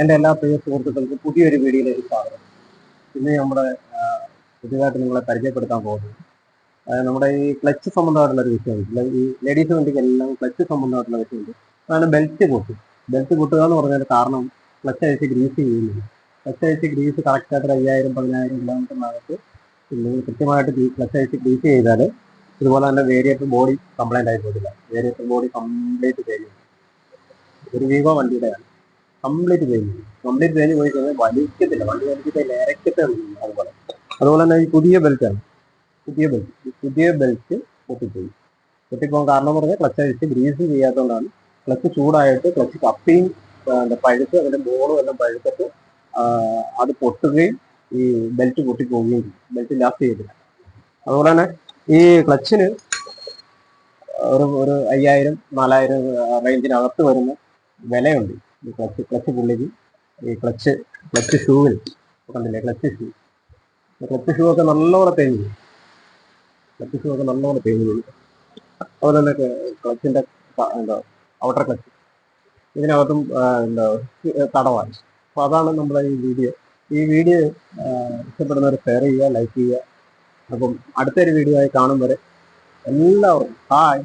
എൻ്റെ എല്ലാ പ്രിയ സുഹൃത്തുക്കൾക്കും പുതിയൊരു വീഡിയോയിലേക്ക് സ്വാഗതം. ഇന്ന് നമ്മുടെ പുതിയതായിട്ട് നിങ്ങളെ പരിചയപ്പെടുത്താൻ പോകുന്നത് നമ്മുടെ ഈ ക്ലച്ച് സംബന്ധമായിട്ടുള്ള ഒരു വിഷയമുണ്ട്. ഈ ലേഡീസ് വണ്ടിക്ക് എല്ലാം ക്ലച്ച് സംബന്ധമായിട്ടുള്ള വിഷയമുണ്ട്. അതാണ് ബെൽറ്റ് പൊട്ടും. ബെൽറ്റ് പൊട്ടുക എന്ന് പറഞ്ഞാൽ കാരണം ക്ലച്ച് അഴിച്ച് ഗ്രീസ് ചെയ്യുന്നില്ല. ക്ലച്ച് അഴിച്ച് ഗ്രീസ് കറക്റ്റായിട്ട് 5000-10000 കിലോമീറ്ററിനകത്ത് നിങ്ങൾ കൃത്യമായിട്ട് ക്ലച്ച് അഴിച്ച് ഗ്രീസ് ചെയ്താൽ ഇതുപോലെ തന്നെ വേരിയേറ്റർ ബോഡി കംപ്ലൈൻ്റ് ആയി പോയിട്ടില്ല. വേരിയേറ്റർ ബോഡി കംപ്ലീറ്റ് കഴിഞ്ഞു. ഒരു വീവോ വണ്ടിയുടെയാണ്. കംപ്ലീറ്റ് കഴിഞ്ഞ് പോയി കഴിഞ്ഞാൽ വലിക്കത്തില്ല. വണ്ടി വലിക്കത്തെ ഇരക്കത്തെ അതുപോലെ തന്നെ ഈ പുതിയ ബെൽറ്റാണ്. പുതിയ ബെൽറ്റ് പൊട്ടിപ്പോകാൻ കാരണം എന്ന് പറഞ്ഞാൽ ക്ലച്ച് അഴിച്ച് ഗ്രീസ് ചെയ്യാത്തതുകൊണ്ടാണ്. ക്ലച്ച് ചൂടായിട്ട് ക്ലച്ച് കപ്പിയും പഴുത്ത് അതിന്റെ ബോളും എല്ലാം പഴുത്തിട്ട് അത് പൊട്ടുകയും ഈ ബെൽറ്റ് പൊട്ടിപ്പോവുകയും ചെയ്യും. ബെൽറ്റ് ലാസ്റ്റ് ചെയ്തില്ല. അതുപോലെ തന്നെ ഈ ക്ലച്ചിന് ഒരു 5000-4000 റേഞ്ചിനകത്ത് വരുന്ന വിലയുണ്ട്. ഈ ക്ലച്ച് പുള്ളിക്ക് ഈ ക്ലച്ച് ഷൂവിൽ കണ്ടില്ലേ, ക്ലച്ച് ഷൂ ഒക്കെ നല്ലോണം തേഞ്ഞു. അതുപോലെ തന്നെ ക്ലച്ചിന്റെ ഔട്ടർ ക്ലച്ച് ഇതിനകത്തും തടവാണ്. അപ്പൊ അതാണ് നമ്മുടെ ഈ വീഡിയോ ഇഷ്ടപ്പെടുന്നവർ ഷെയർ ചെയ്യുക, ലൈക്ക് ചെയ്യുക. അപ്പം അടുത്തൊരു വീഡിയോ ആയി കാണും വരെ എല്ലാവരും ഹായ്.